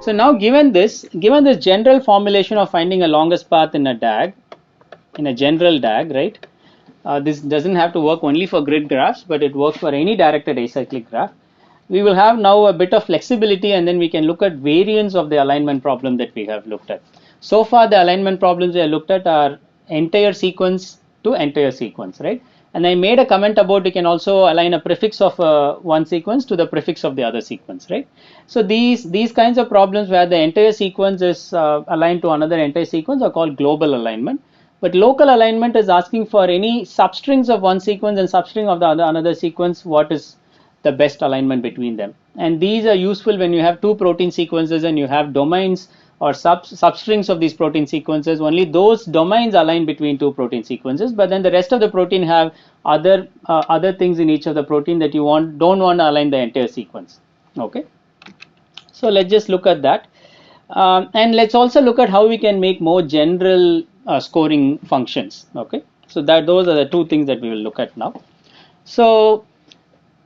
So now given this general formulation of finding a longest path in a DAG, in a general DAG, right? This doesn't have to work only for grid graphs, but it works for any directed acyclic graph. We will have now a bit of flexibility, and then we can look at variants of the alignment problem that we have looked at. So far, the alignment problems we have looked at are entire sequence to entire sequence, right? And I made a comment about you can also align a prefix of one sequence to the prefix of the other sequence, right? So these kinds of problems where the entire sequence is aligned to another entire sequence are called global alignment. But local alignment is asking for any substrings of one sequence and substring of the another sequence, what is the best alignment between them. And these are useful when you have two protein sequences and you have domains or substrings of these protein sequences. Only those domains align between two protein sequences, but then the rest of the protein have other things in each of the protein that you don't want to align the entire sequence. Okay, so let's just look at that, and let's also look at how we can make more general scoring functions. Okay, so those are the two things that we will look at now. So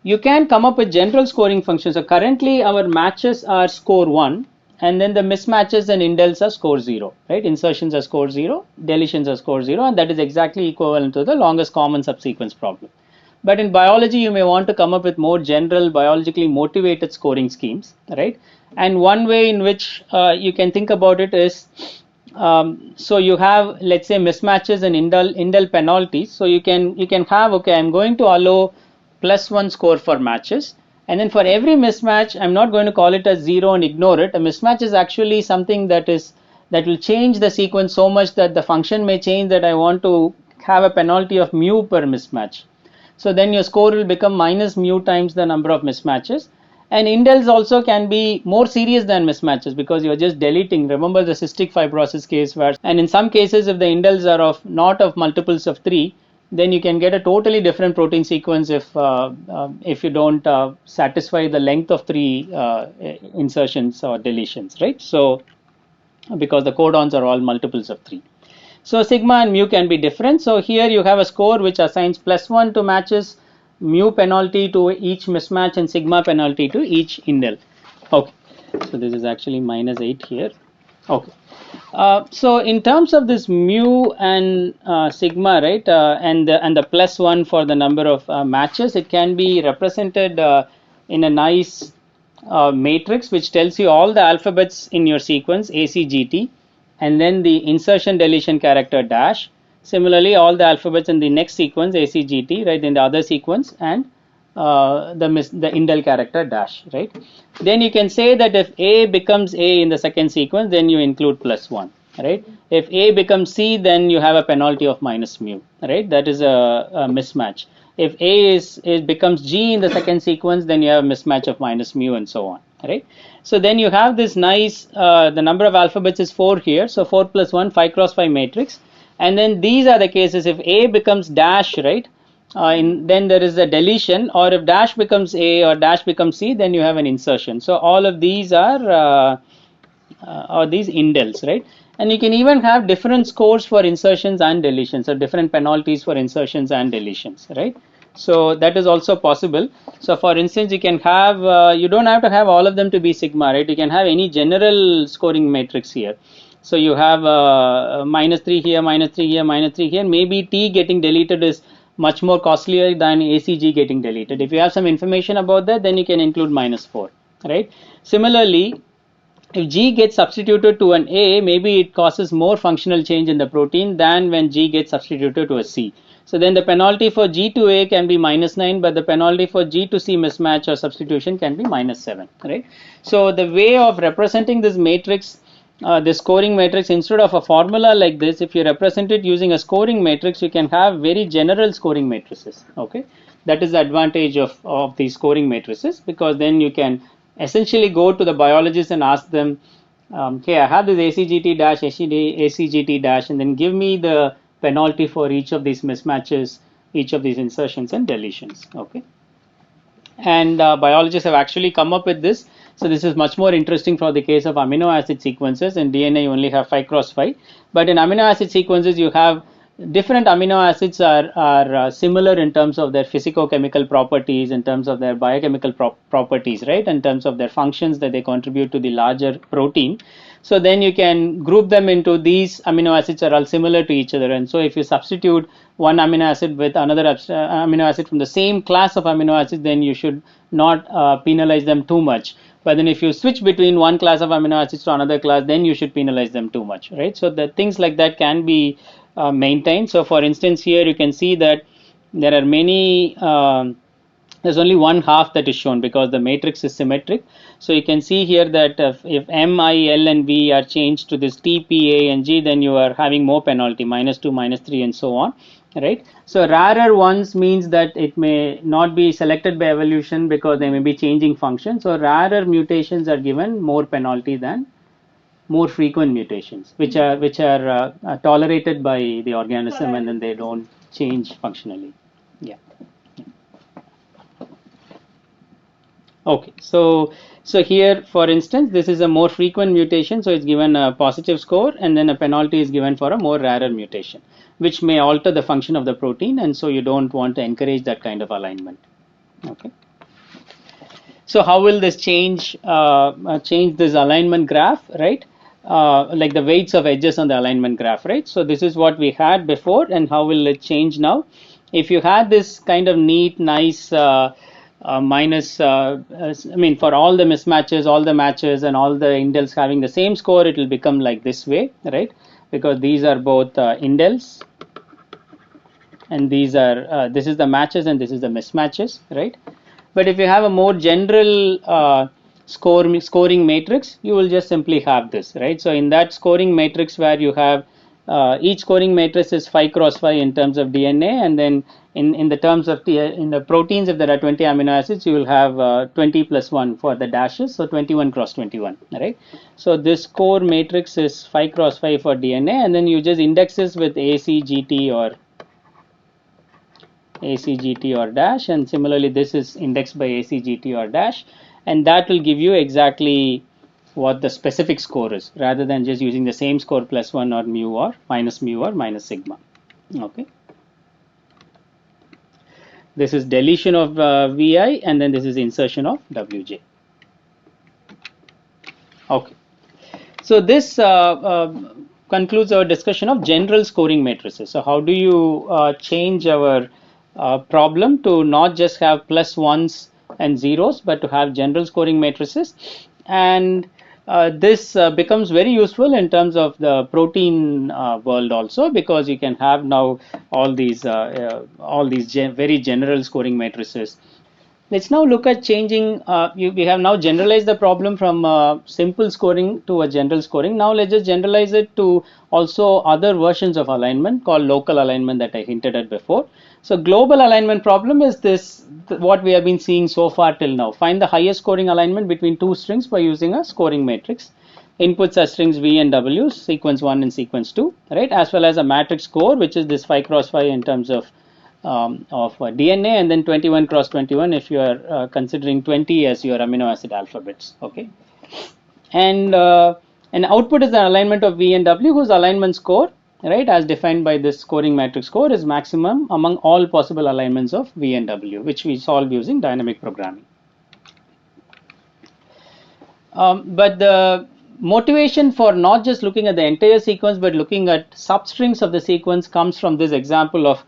you can come up with general scoring functions. So currently our matches are score 1, and then the mismatches and indels are score 0, right? Insertions are score 0, deletions are score 0, and that is exactly equivalent to the longest common subsequence problem. But in biology, you may want to come up with more general biologically motivated scoring schemes, right? And one way in which you can think about it is, so you have, let's say, mismatches and indel penalties. So you can have, okay, I'm going to allow +1 score for matches, and then for every mismatch, I'm not going to call it as 0 and ignore it. A mismatch is actually something that will change the sequence so much that the function may change, that I want to have a penalty of mu per mismatch. So then your score will become minus mu times the number of mismatches. And indels also can be more serious than mismatches because you're just deleting. Remember the cystic fibrosis case where, and in some cases, if the indels are not of multiples of 3, then you can get a totally different protein sequence if you don't satisfy the length of 3 insertions or deletions, right? So because the codons are all multiples of 3. So sigma and mu can be different. So here you have a score which assigns +1 to matches, mu penalty to each mismatch, and sigma penalty to each indel. Okay, so this is actually -8 here. Okay. So in terms of this mu and sigma, right, and the +1 for the number of matches, it can be represented in a nice matrix which tells you all the alphabets in your sequence ACGT, and then the insertion deletion character dash. Similarly, all the alphabets in the next sequence ACGT, right, in the other sequence, and the indel character dash, right? Then you can say that if A becomes A in the second sequence, then you include +1, right? If A becomes C, then you have a penalty of minus mu, right? That is a mismatch. If A becomes G in the second sequence, then you have a mismatch of minus mu, and so on, right? So then you have this nice, the number of alphabets is 4 here, so 4 plus 1, 5 cross 5 matrix. And then these are the cases if A becomes dash, right? Then there is a deletion, or if dash becomes A or dash becomes C, then you have an insertion. So all of these are these indels, right? And you can even have different scores for insertions and deletions, or different penalties for insertions and deletions, right? So that is also possible. So for instance, you can have, you don't have to have all of them to be sigma, right? You can have any general scoring matrix here. So you have -3 here, -3 here, -3 here. Maybe T getting deleted is much more costlier than ACG getting deleted. If you have some information about that, then you can include -4, right? Similarly, if G gets substituted to an A, maybe it causes more functional change in the protein than when G gets substituted to a C. So then the penalty for G to A can be -9, but the penalty for G to C mismatch or substitution can be -7, right? So the way of representing this matrix, the scoring matrix, instead of a formula like this, if you represent it using a scoring matrix, you can have very general scoring matrices. Okay, that is the advantage of these scoring matrices, because then you can essentially go to the biologists and ask them, okay, I have this ACGT dash, ACGT dash, and then give me the penalty for each of these mismatches, each of these insertions and deletions. Okay, and biologists have actually come up with this. So this is much more interesting for the case of amino acid sequences. In DNA, you only have 5 cross 5, but in amino acid sequences, you have different amino acids are similar in terms of their physicochemical properties, in terms of their biochemical properties, right? In terms of their functions that they contribute to the larger protein. So then you can group them into these amino acids are all similar to each other. And so if you substitute one amino acid with another amino acid from the same class of amino acids, then you should not penalize them too much. But then if you switch between one class of amino acids to another class, then you should penalize them too much, right? So the things like that can be maintained. So for instance, here you can see that there are many there's only one half that is shown because the matrix is symmetric. So you can see here that if M, I, L and V are changed to this T, P, A and G, then you are having more penalty, -2, -3 and so on, right? So rarer ones means that it may not be selected by evolution because they may be changing function. So rarer mutations are given more penalty than more frequent mutations, which are tolerated by the organism and then they don't change functionally. Yeah. Okay, so here, for instance, this is a more frequent mutation, so it's given a positive score, and then a penalty is given for a more rarer mutation, which may alter the function of the protein, and so you don't want to encourage that kind of alignment. Okay. So how will this change this alignment graph, right? Like the weights of edges on the alignment graph, right? So this is what we had before, and how will it change now? If you had this kind of neat, nice minus, I mean, for all the mismatches, all the matches, and all the indels having the same score, it will become like this way, right? Because these are both indels, and these are this is the matches and this is the mismatches, right? But if you have a more general scoring matrix, you will just simply have this, right? So in that scoring matrix where you have each scoring matrix is 5 cross 5 in terms of DNA, and then in the terms of in the proteins, if there are 20 amino acids, you will have 20 plus 1 for the dashes, so 21 cross 21, right? So this score matrix is 5 cross 5 for DNA, and then you just index this with ACGT or ACGT or dash, and similarly this is indexed by ACGT or dash, and that will give you exactly what the specific score is, rather than just using the same score plus 1 or mu or minus sigma. Okay. This is deletion of VI, and then this is insertion of WJ. Okay. So this concludes our discussion of general scoring matrices. So how do you change our problem to not just have plus ones and zeros, but to have general scoring matrices? And this becomes very useful in terms of the protein world also, because you can have now all these very general scoring matrices. Let's now look at changing. We have now generalized the problem from simple scoring to a general scoring. Now let's just generalize it to also other versions of alignment called local alignment that I hinted at before. So global alignment problem is this, what we have been seeing so far till now. Find the highest scoring alignment between two strings by using a scoring matrix. Inputs are strings V and W, sequence 1 and sequence 2, right? As well as a matrix score, which is this 5 cross 5 in terms of DNA, and then 21 cross 21 if you are considering 20 as your amino acid alphabets. Okay, and output is the alignment of V and W, whose alignment score, right, as defined by this scoring matrix score, is maximum among all possible alignments of V and W, which we solve using dynamic programming. But the motivation for not just looking at the entire sequence but looking at substrings of the sequence comes from this example of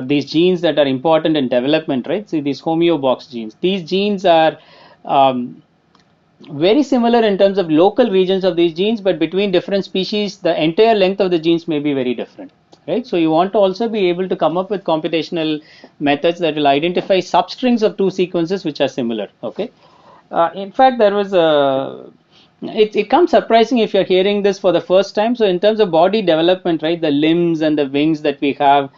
these genes that are important in development, right? See, these homeobox genes. These genes are very similar in terms of local regions of these genes, but between different species, the entire length of the genes may be very different, right? So you want to also be able to come up with computational methods that will identify substrings of two sequences which are similar. Okay. In fact, there was it comes surprising if you're hearing this for the first time. So in terms of body development, right, the limbs and the wings that we have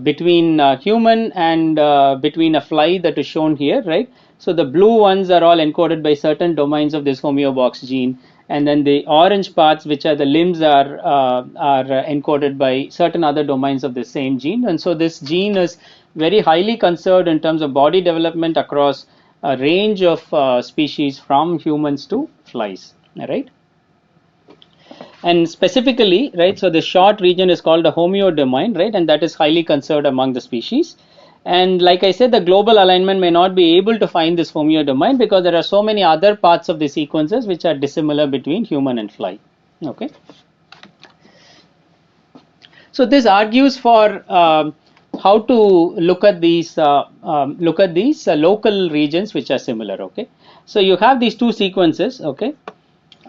between human and between a fly that is shown here, right? So the blue ones are all encoded by certain domains of this homeobox gene, and then the orange parts, which are the limbs, are encoded by certain other domains of the same gene. And so this gene is very highly conserved in terms of body development across a range of species from humans to flies, right? And specifically, right, so the short region is called a homeodomain, right, and that is highly conserved among the species. And like I said, the global alignment may not be able to find this homeodomain because there are so many other parts of the sequences which are dissimilar between human and fly. Okay. So this argues for how to look at these local regions which are similar. Okay. So you have these two sequences. Okay.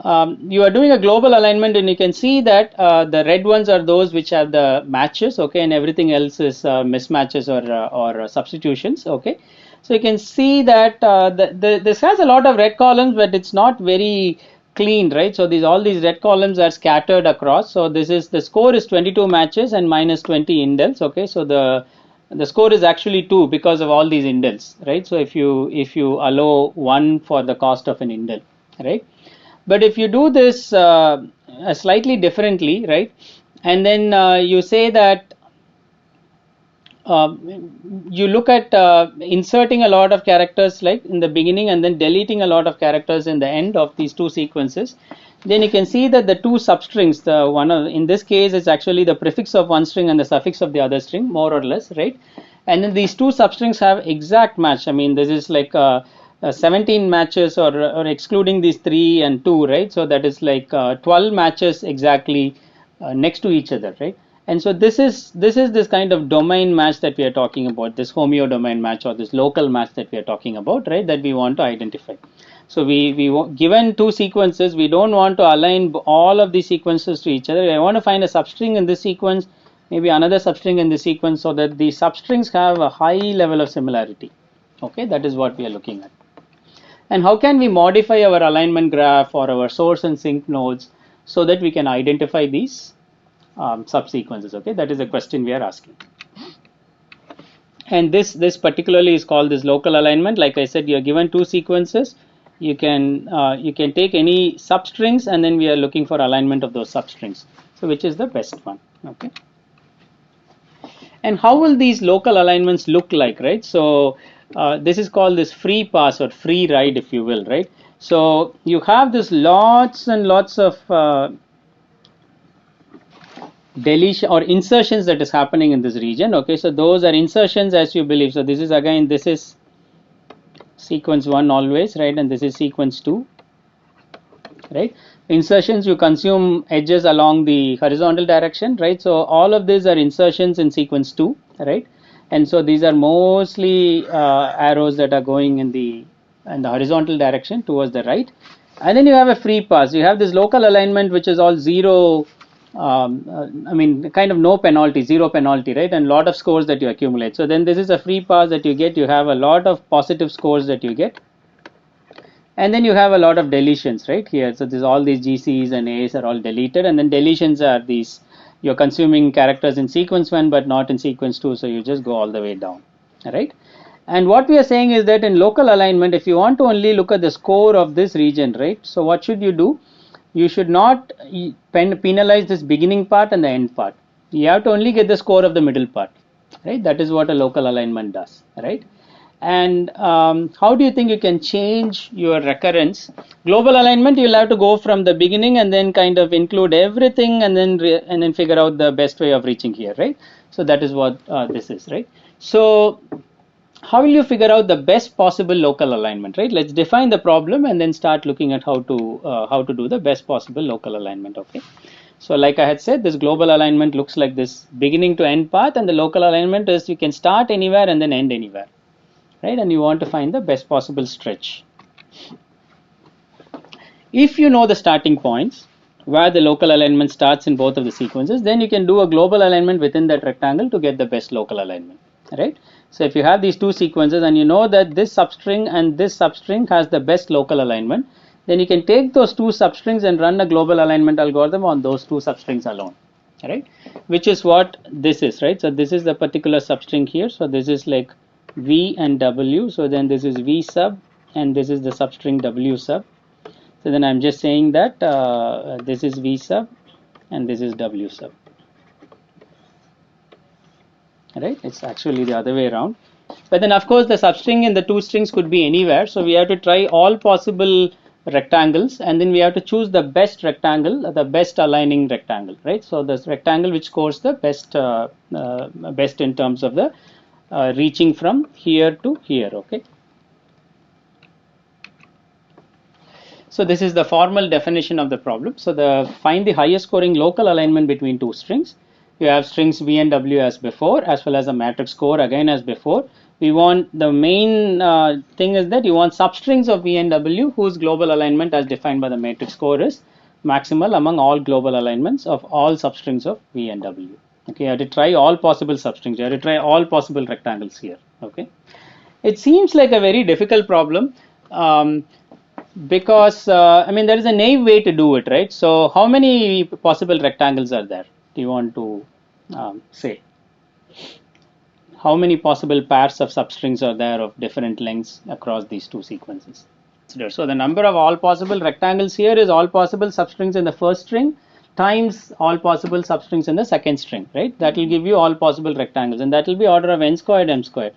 You are doing a global alignment, and you can see that the red ones are those which have the matches, okay, and everything else is mismatches or substitutions, okay. So you can see that this has a lot of red columns, but it's not very clean, right? So all these red columns are scattered across. So the score is 22 matches and minus 20 indels, okay. So the score is actually 2 because of all these indels, right? So if you allow 1 for the cost of an indel, right? But if you do this slightly differently, right, and then you say that you look at inserting a lot of characters like in the beginning and then deleting a lot of characters in the end of these two sequences, then you can see that the two substrings, in this case it's actually the prefix of one string and the suffix of the other string, more or less, right? And then these two substrings have exact match. I mean, this is like 17 matches or excluding these 3 and 2, right? So that is like 12 matches exactly next to each other, right? And so this is this kind of domain match that we are talking about, this homeodomain match or this local match that we are talking about, right? That we want to identify. So given two sequences, we don't want to align all of these sequences to each other. I want to find a substring in this sequence, maybe another substring in this sequence, so that the substrings have a high level of similarity. Okay, that is what we are looking at. And how can we modify our alignment graph or our source and sink nodes so that we can identify these subsequences? Okay, that is the question we are asking. And this particularly is called this local alignment. Like I said, you are given two sequences. You can take any substrings, and then we are looking for alignment of those substrings. So which is the best one? Okay. And how will these local alignments look like, right? So this is called this free pass or free ride, if you will, right? So you have this lots and lots of deletion or insertions that is happening in this region. Okay, so those are insertions as you believe. So this is sequence 1 always, right? And this is sequence 2, right? Insertions, you consume edges along the horizontal direction, right? So all of these are insertions in sequence 2, right? And so these are mostly arrows that are going in the horizontal direction towards the right. And then you have a free pass. You have this local alignment which is all zero, I mean kind of no penalty, zero penalty, right? And a lot of scores that you accumulate. So then this is a free pass that you get. You have a lot of positive scores that you get. And then you have a lot of deletions right here. So this all these GCs and A's are all deleted, and then deletions are these, you're consuming characters in sequence 1 but not in sequence 2, so you just go all the way down, right? And what we are saying is that in local alignment, if you want to only look at the score of this region, right, so what should you do? You should not penalize this beginning part and the end part. You have to only get the score of the middle part, right? That is what a local alignment does, right? And how do you think you can change your recurrence? Global alignment, you'll have to go from the beginning and then kind of include everything and then figure out the best way of reaching here, right? So that is what this is, right? So how will you figure out the best possible local alignment, right? Let's define the problem and then start looking at how to do the best possible local alignment. Okay. So like I had said, this global alignment looks like this beginning to end path, and the local alignment is you can start anywhere and then end anywhere, right? And you want to find the best possible stretch. If you know the starting points where the local alignment starts in both of the sequences, then you can do a global alignment within that rectangle to get the best local alignment, right? So if you have these two sequences and you know that this substring and this substring has the best local alignment, then you can take those two substrings and run a global alignment algorithm on those two substrings alone, right? Which is what this is, right? So this is the particular substring here. So this is like V and W. So then this is V sub and this is the substring W sub. So then I'm just saying that this is V sub and this is W sub. Right? It's actually the other way around. But then of course the substring in the two strings could be anywhere. So we have to try all possible rectangles, and then we have to choose the best rectangle, the best aligning rectangle, right? So this rectangle which scores the best in terms of the reaching from here to here. Okay. So this is the formal definition of the problem. So find the highest scoring local alignment between two strings. You have strings V and W as before, as well as a matrix score again as before. We want the main thing is that you want substrings of V and W whose global alignment as defined by the matrix score is maximal among all global alignments of all substrings of V and W. Okay, you have to try all possible substrings. You have to try all possible rectangles here. Okay, it seems like a very difficult problem. Because I mean there is a naive way to do it, right? So how many possible rectangles are there? Do you want to say? How many possible pairs of substrings are there of different lengths across these two sequences? So the number of all possible rectangles here is all possible substrings in the first string times all possible substrings in the second string, right? That will give you all possible rectangles, and that will be order of n squared m squared.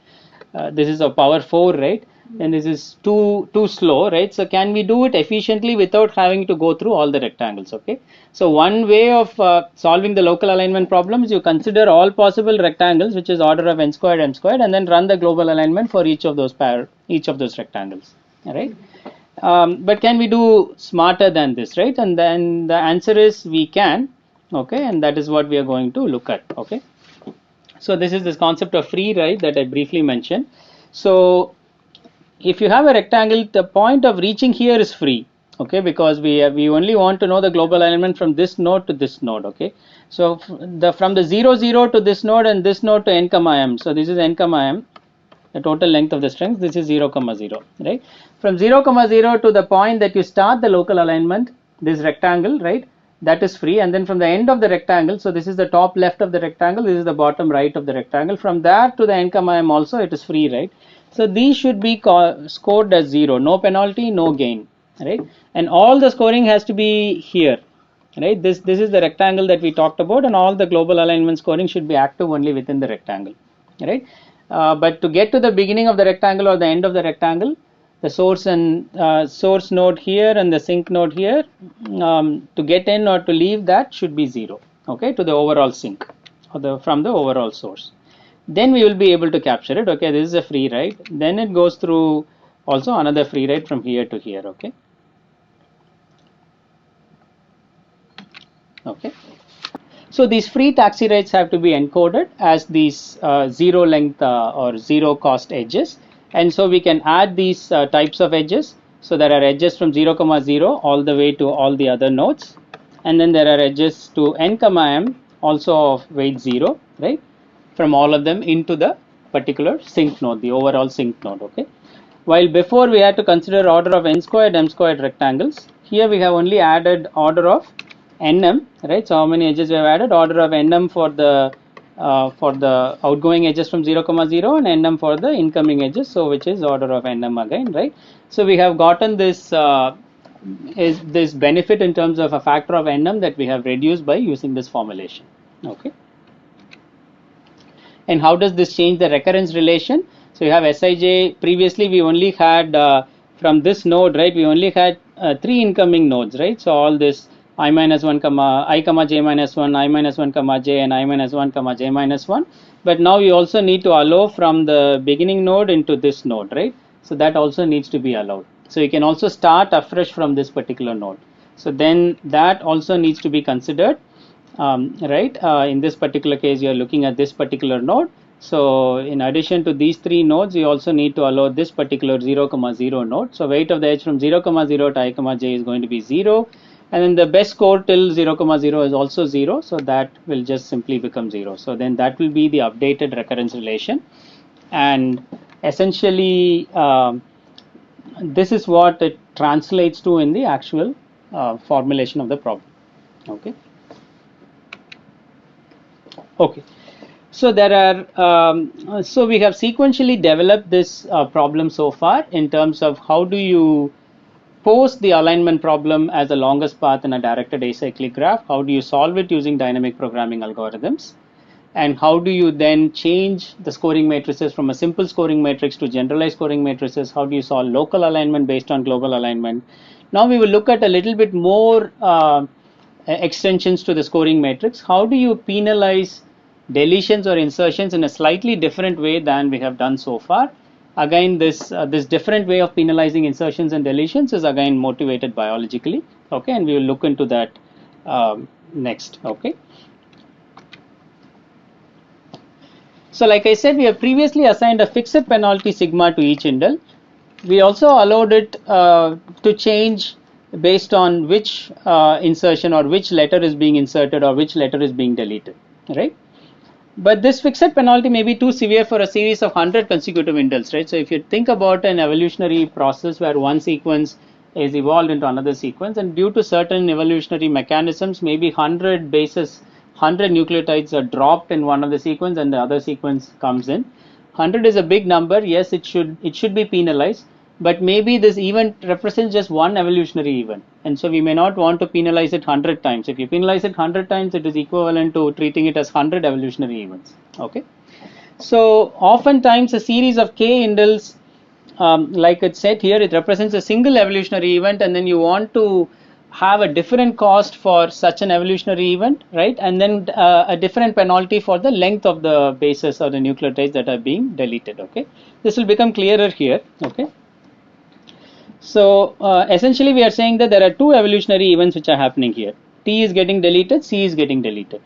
This is a power 4, right? And this is too slow, right? So can we do it efficiently without having to go through all the rectangles? Okay. So one way of solving the local alignment problem is you consider all possible rectangles, which is order of n squared m squared, and then run the global alignment for each of those rectangles. All right. But can we do smarter than this, right? And then the answer is we can. Okay, and that is what we are going to look at. Okay. So this is this concept of free ride that I briefly mentioned. So if you have a rectangle, the point of reaching here is free, okay, because we only want to know the global alignment from this node to this node. Okay, so from the 0 0 to this node and this node to n comma m. So this is n comma m, the total length of the strings. This is 0 comma 0, right? From 0 comma 0 to the point that you start the local alignment, this rectangle, right, that is free. And then from the end of the rectangle, so this is the top left of the rectangle, this is the bottom right of the rectangle, from there to the n comma m also it is free, right? So these should be scored as 0, no penalty, no gain, right? And all the scoring has to be here, right? This is the rectangle that we talked about, and all the global alignment scoring should be active only within the rectangle, right? But to get to the beginning of the rectangle or the end of the rectangle, the source and source node here and the sink node here, to get in or to leave that should be 0, okay, to the overall sink or from the overall source. Then we will be able to capture it. Okay, this is a free ride. Then it goes through also another free ride from here to here. Okay. Okay. So these free taxi rides have to be encoded as these zero length or zero cost edges, and so we can add these types of edges. So there are edges from 0 comma 0 all the way to all the other nodes, and then there are edges to n comma m also of weight 0, right? From all of them into the particular sink node, the overall sink node. Okay. While before we had to consider order of n squared m squared rectangles, here we have only added order of nm, right? So how many edges we have added? Order of nm for the outgoing edges from 0 comma 0 and nm for the incoming edges, so which is order of nm again, right? So we have gotten this this benefit in terms of a factor of nm that we have reduced by using this formulation. Okay. And how does this change the recurrence relation? So you have Sij. Previously we only had from this node, right? We only had 3 incoming nodes, right? So all this I minus 1 comma I comma j minus 1, I minus 1 comma j, and I minus 1 comma j minus 1. But now we also need to allow from the beginning node into this node, right? So that also needs to be allowed. So you can also start afresh from this particular node. So then that also needs to be considered. Right, in this particular case you are looking at this particular node. So in addition to these 3 nodes, you also need to allow this particular 0 comma 0 node. So weight of the edge from 0 comma 0 to I comma j is going to be 0, and then the best score till 0 comma 0 is also 0, so that will just simply become 0. So then that will be the updated recurrence relation, and essentially this is what it translates to in the actual formulation of the problem. Okay. Okay, so there are so we have sequentially developed this problem so far in terms of how do you pose the alignment problem as the longest path in a directed acyclic graph, how do you solve it using dynamic programming algorithms, and how do you then change the scoring matrices from a simple scoring matrix to generalized scoring matrices, how do you solve local alignment based on global alignment, Now we will look at a little bit more extensions to the scoring matrix. How do you penalize deletions or insertions in a slightly different way than we have done so far? Again, this different way of penalizing insertions and deletions is again motivated biologically. Okay, and we will look into that next. Okay. So like I said, we have previously assigned a fixed penalty sigma to each indel. We also allowed it to change based on which insertion or which letter is being inserted or which letter is being deleted, right? But this fixed penalty may be too severe for a series of 100 consecutive indels, right? So if you think about an evolutionary process where one sequence is evolved into another sequence, and due to certain evolutionary mechanisms, maybe 100 bases, 100 nucleotides are dropped in one of the sequence and the other sequence comes in. 100 is a big number. Yes, it should be penalized, but maybe this event represents just one evolutionary event, and so we may not want to penalize it 100 times. If you penalize it 100 times, it is equivalent to treating it as 100 evolutionary events. Okay, so oftentimes a series of k indels, like it said here, it represents a single evolutionary event, and then you want to have a different cost for such an evolutionary event, right? And then a different penalty for the length of the bases or the nucleotides that are being deleted. Okay, this will become clearer here. Okay, so essentially we are saying that there are two evolutionary events which are happening here. T is getting deleted, C is getting deleted.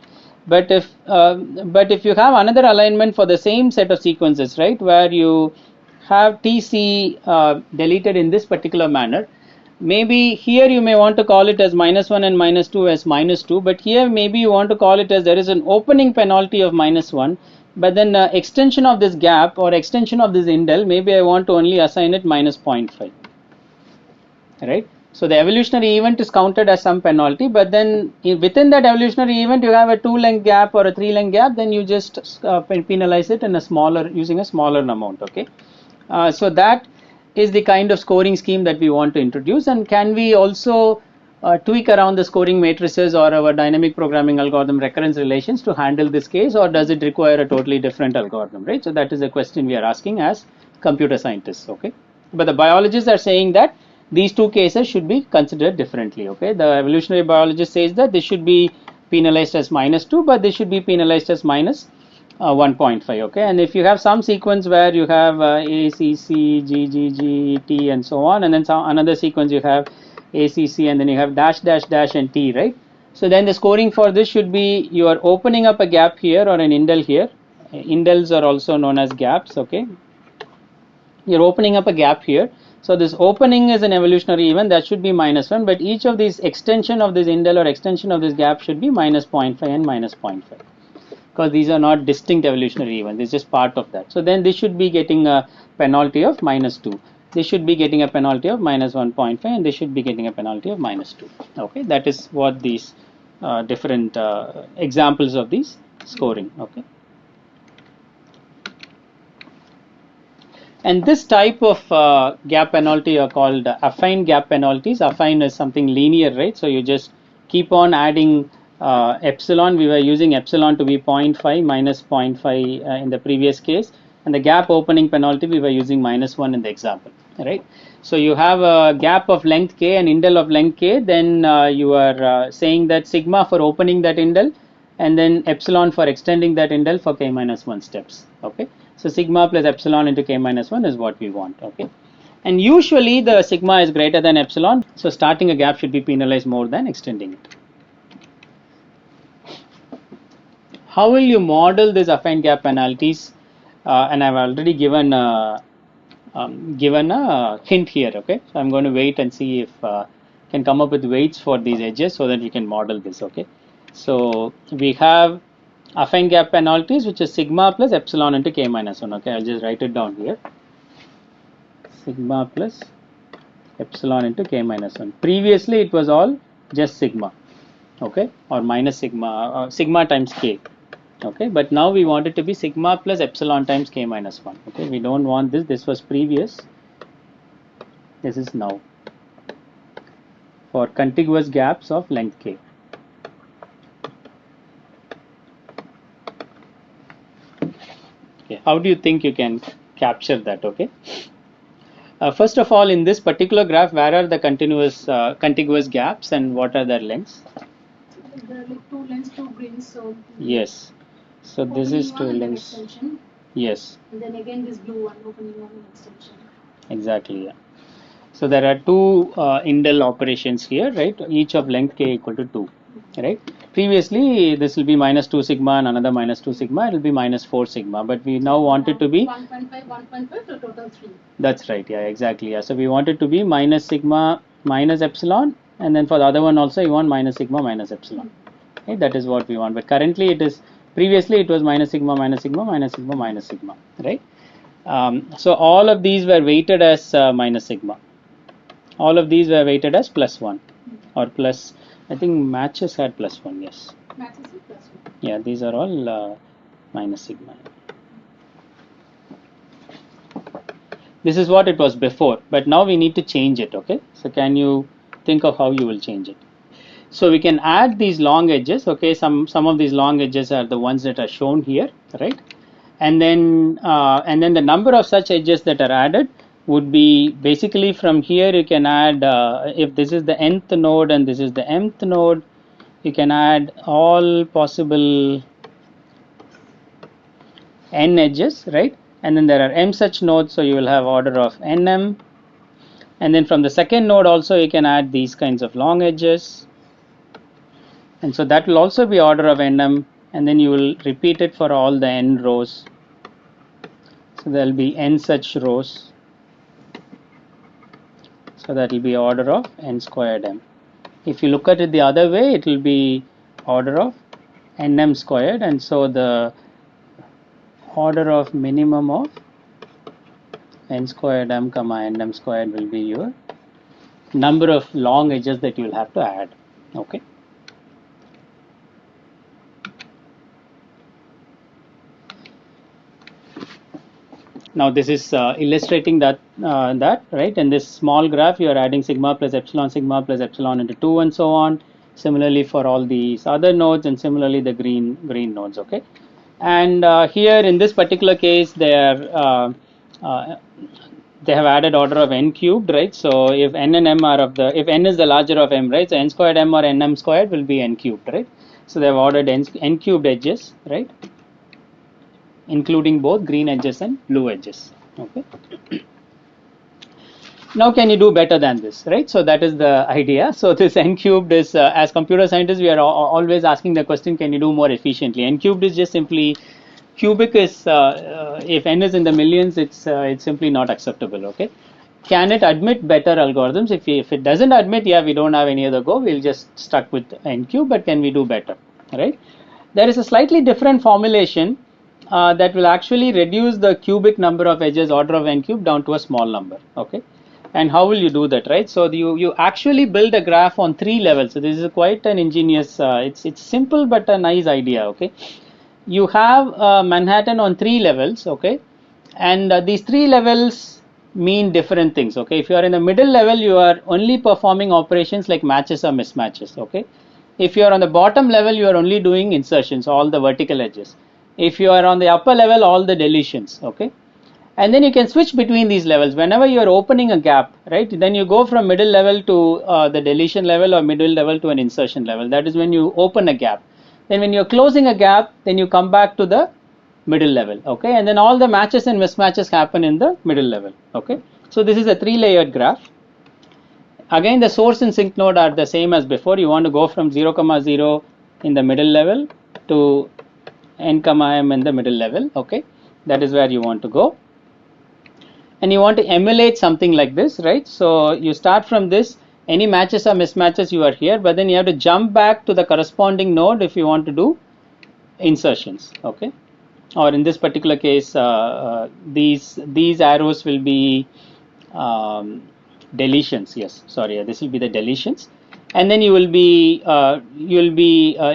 But if you have another alignment for the same set of sequences, right, where you have TC deleted in this particular manner, maybe here you may want to call it as -1 and -2 as -2, but here maybe you want to call it as there is an opening penalty of -1, but then extension of this gap or extension of this indel, maybe I want to only assign it -0.5, right? So the evolutionary event is counted as some penalty, but then within that evolutionary event you have a 2-length gap or a 3-length gap, then you just penalize it in a smaller, using a smaller amount. Okay, so that is the kind of scoring scheme that we want to introduce. And can we also tweak around the scoring matrices or our dynamic programming algorithm recurrence relations to handle this case, or does it require a totally different algorithm, right? So that is a question we are asking as computer scientists. Okay, but the biologists are saying that these two cases should be considered differently. Okay, the evolutionary biologist says that this should be penalized as -2, but this should be penalized as -1.5. Okay, and if you have some sequence where you have A, C, C, G, G, G, T, and so on, and then another sequence you have A, C, C, and then you have dash, dash, dash, and T, right? So then the scoring for this should be you are opening up a gap here or an indel here. Indels are also known as gaps. Okay, you're opening up a gap here. So this opening is an evolutionary event that should be -1, but each of these extension of this indel or extension of this gap should be -0.5 and -0.5, because these are not distinct evolutionary events. It's just part of that. So then this should be getting a penalty of -2. This should be getting a penalty of -1.5, and this should be getting a penalty of -2. Okay, that is what these different examples of these scoring. Okay. And this type of gap penalty are called affine gap penalties. Affine is something linear, right? So you just keep on adding epsilon. We were using epsilon to be 0.5 minus 0.5 in the previous case, and the gap opening penalty we were using -1 in the example, right? So you have a gap of length k and indel of length k, then you are saying that sigma for opening that indel, and then epsilon for extending that indel for k-1 steps. Okay, so sigma plus epsilon into k-1 is what we want. Okay, and usually the sigma is greater than epsilon, so starting a gap should be penalized more than extending it. How will you model this affine gap penalties? And I've already given a hint here. Okay, so I'm going to wait and see if can come up with weights for these edges so that we can model this. Okay, so we have affine gap penalties, which is sigma plus epsilon into k-1. Okay, I'll just write it down here. Sigma plus epsilon into k-1. Previously it was all just sigma, okay, or minus sigma, sigma times k. Okay, but now we want it to be sigma plus epsilon times k-1. Okay, we don't want this. This was previous. This is now for contiguous gaps of length k. Okay, how do you think you can capture that? Okay, First of all, in this particular graph, where are the contiguous gaps and what are their lengths? There are like two lengths, two greens. So yes. So this is two lengths. Extension. Yes. And then again this blue one, opening one and extension. Exactly. Yeah. So there are two indel operations here, right? Each of length k equal to 2, right? Previously, this will be minus 2 sigma and another minus 2 sigma. It will be minus 4 sigma, but we now want it to be 1.5, 1.5, so total 3. That's right. Yeah, exactly. Yeah. So we want it to be minus sigma minus epsilon, and then for the other one also you want minus sigma minus epsilon. Right? That is what we want. But currently it is. Previously it was minus sigma minus sigma minus sigma minus sigma. Right. So all of these were weighted as minus sigma. All of these were weighted as plus 1 or plus. I think matches had plus 1. Yes. Matches is plus 1. Yeah. These are all minus sigma. This is what it was before, but now we need to change it. Okay, so can you think of how you will change it? So we can add these long edges. Okay, some of these long edges are the ones that are shown here, right? And then the number of such edges that are added would be basically from here you can add if this is the nth node and this is the mth node, you can add all possible n edges, right? And then there are m such nodes, so you will have order of nm. And then from the second node also you can add these kinds of long edges. And so that will also be order of nm, and then you will repeat it for all the n rows. So there will be n such rows. So that will be order of n squared m. If you look at it the other way, it will be order of nm squared, and so the order of minimum of n squared m comma nm squared will be your number of long edges that you will have to add. Okay. Now this is illustrating that right. In this small graph, you are adding sigma plus epsilon into 2 and so on. Similarly for all these other nodes, and similarly the green nodes. Okay. And here in this particular case, they have added order of n cubed, right? So if n and m are if n is the larger of m, right? So n squared m or nm squared will be n cubed, right? So they have ordered n cubed edges, right? Including both green edges and blue edges. Okay. Now can you do better than this, right? So that is the idea. So this n cubed is, as computer scientists, we are always asking the question, can you do more efficiently? N cubed is just simply, cubic is, if n is in the millions, it's simply not acceptable, okay? Can it admit better algorithms? If it doesn't admit, yeah, we don't have any other go, we'll just stuck with n cube, but can we do better, right? There is a slightly different formulation that will actually reduce the cubic number of edges order of n cube down to a small number, okay? And how will you do that, right? So you actually build a graph on 3 levels. So this is quite an ingenious, it's simple but a nice idea, okay? You have Manhattan on 3 levels, okay? And these 3 levels mean different things, okay? If you are in the middle level, you are only performing operations like matches or mismatches, okay? If you are on the bottom level, you are only doing insertions, all the vertical edges. If you are on the upper level, all the deletions, okay? And then you can switch between these levels. Whenever you are opening a gap, right, then you go from middle level to the deletion level or middle level to an insertion level. That is when you open a gap. Then when you're closing a gap, then you come back to the middle level, okay? And then all the matches and mismatches happen in the middle level, okay? So this is a 3-layered graph. Again, the source and sink node are the same as before. You want to go from 0, 0 in the middle level to n, m in the middle level, okay? That is where you want to go. And you want to emulate something like this, right? So you start from this, any matches or mismatches you are here, but then you have to jump back to the corresponding node if you want to do insertions, okay? Or in this particular case, these arrows will be deletions. Yes, sorry, this will be the deletions. And then you will be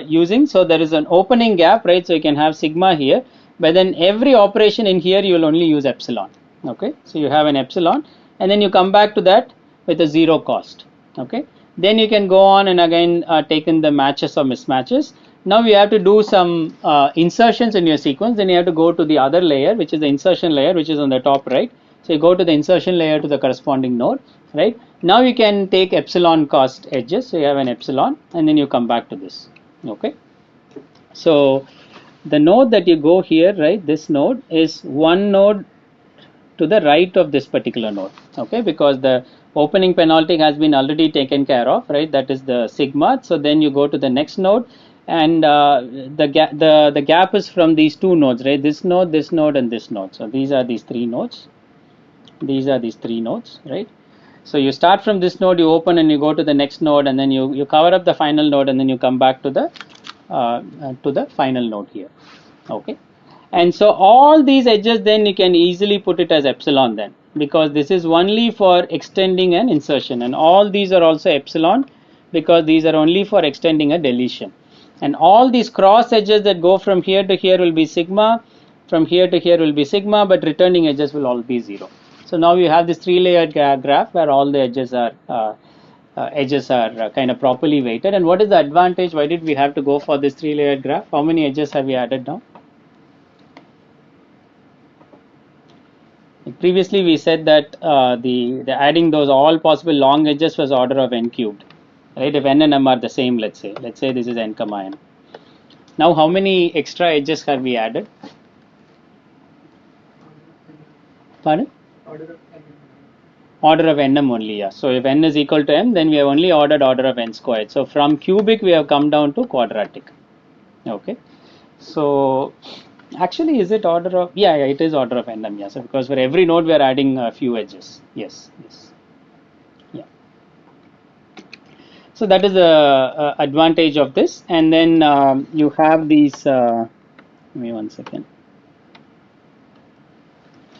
using, so there is an opening gap, right? So you can have sigma here, but then every operation in here you will only use epsilon. Okay, so you have an epsilon, and then you come back to that with a 0 cost. Okay, then you can go on and again take in the matches or mismatches. Now you have to do some insertions in your sequence. Then you have to go to the other layer, which is the insertion layer, which is on the top right. So you go to the insertion layer to the corresponding node, right? Now you can take epsilon cost edges. So you have an epsilon, and then you come back to this. Okay. So the node that you go here, right? This node is one node to the right of this particular node. Okay, because the opening penalty has been already taken care of, right? That is the sigma. So then you go to the next node, and the gap is from these two nodes, right? This node, and this node. So these are these three nodes. These are these three nodes, right? So you start from this node, you open and you go to the next node, and then you cover up the final node, and then you come back to the final node here. Okay. And so all these edges, then you can easily put it as epsilon then, because this is only for extending an insertion, and all these are also epsilon because these are only for extending a deletion. And all these cross edges that go from here to here will be sigma, from here to here will be sigma, but returning edges will all be 0. So now you have this 3-layered graph where all the edges are kind of properly weighted. And what is the advantage? Why did we have to go for this 3-layered graph? How many edges have we added now? Previously we said that the adding those all possible long edges was order of n cubed, right? If n and m are the same, let's say this is n comma n. Now how many extra edges have we added? Pardon? Order of nm only, yeah. So if n is equal to m, then we have only ordered order of n squared. So from cubic we have come down to quadratic. Okay. So actually, is it order of? Yeah, it is order of nm. Yeah. So because for every node we are adding a few edges. Yes. Yeah. So that is the advantage of this. And then you have these. Give me 1 second.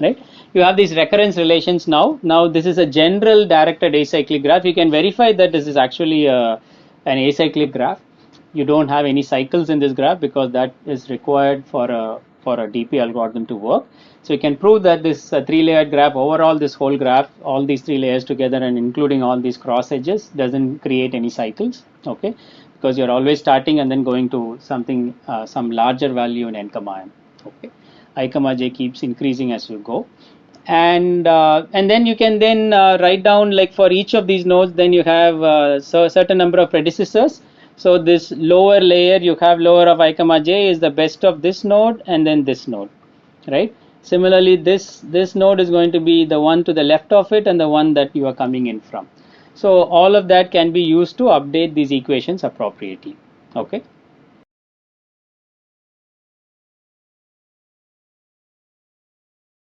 Right. You have these recurrence relations now. Now this is a general directed acyclic graph. You can verify that this is actually an acyclic graph. You don't have any cycles in this graph because that is required for a DP algorithm to work. So you can prove that this 3-layered graph, overall this whole graph, all these 3 layers together and including all these cross edges, doesn't create any cycles. Okay, because you're always starting and then going to something, some larger value in n comma m. Okay, I comma j keeps increasing as you go. And then you can then write down, like for each of these nodes, then you have a certain number of predecessors. So this lower layer, you have lower of I comma j is the best of this node and then this node, right? Similarly, this node is going to be the one to the left of it and the one that you are coming in from. So all of that can be used to update these equations appropriately. Okay.